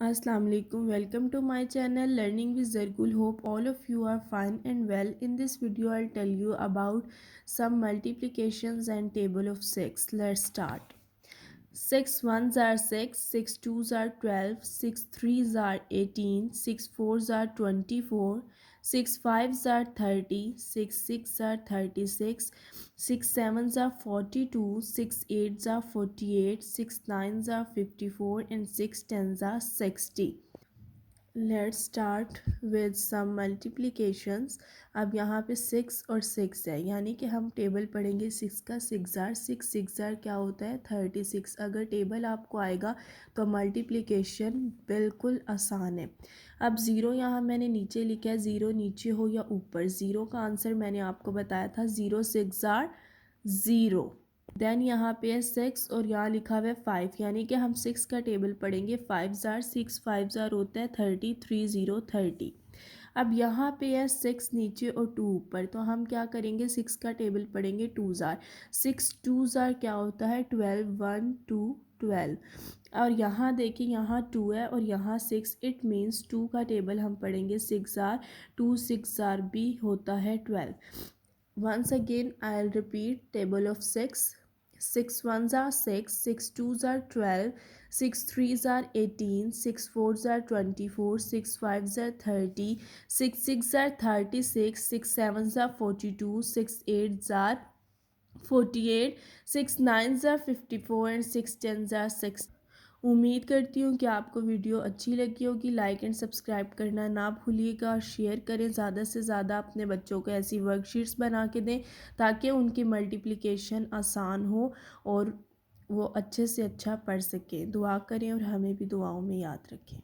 Assalamu alaikum. Welcome to my channel Learning with Zargul. Hope all of you are fine and well. In this video I'll tell you about some multiplications and table of 6. Let's start. 6 ones are 6, 6 twos are 12, 6 threes are 18, 6 fours are 24, 6 fives are 30, 6 six are 36, 6 sevens are 42, 6 eights are 48, 6 nines are 54 and 6 tens are 60. Let's start with some multiplications. अब यहाँ पे 6 और 6 है, यानी कि हम table पढ़ेंगे 6 का। 6 जार क्या होता है 36। अगर टेबल आपको आएगा तो मल्टीप्लिकेशन बिल्कुल आसान है। अब ज़ीरो यहाँ मैंने नीचे लिखा है, ज़ीरो नीचे हो या ऊपर, ज़ीरो का आंसर मैंने आपको बताया था 0 6 जार 0। देन यहाँ पे है 6 और यहाँ लिखा हुआ है 5, यानी कि हम 6 का टेबल पढ़ेंगे। 5 जार 6, 5 जार होता है 30, 30 30। अब यहाँ पे है 6 नीचे और 2 ऊपर, तो हम क्या करेंगे 6 का टेबल पढ़ेंगे 2 जार। 6 2 जार क्या होता है 12, 1 2 12। और यहाँ देखिए यहाँ 2 है और यहाँ 6, इट मीन्स 2 का टेबल हम पढ़ेंगे 6 जार। 2 6 जार भी होता है 12। Once again I'll repeat table of 6. 6 ones are 6, 6 twos are 12, 6 threes are 18, 6 fours are 24, 6 fives are 30, 6 six are 36, 6 sevens are 42, 6 eights are 48, 6 nines are 54 and 6 tens are 6। उम्मीद करती हूँ कि आपको वीडियो अच्छी लगी होगी। लाइक एंड सब्सक्राइब करना ना भूलिएगा और शेयर करें। ज़्यादा से ज़्यादा अपने बच्चों को ऐसी वर्कशीट्स बना के दें ताकि उनकी मल्टीप्लिकेशन आसान हो और वो अच्छे से अच्छा पढ़ सकें। दुआ करें और हमें भी दुआओं में याद रखें।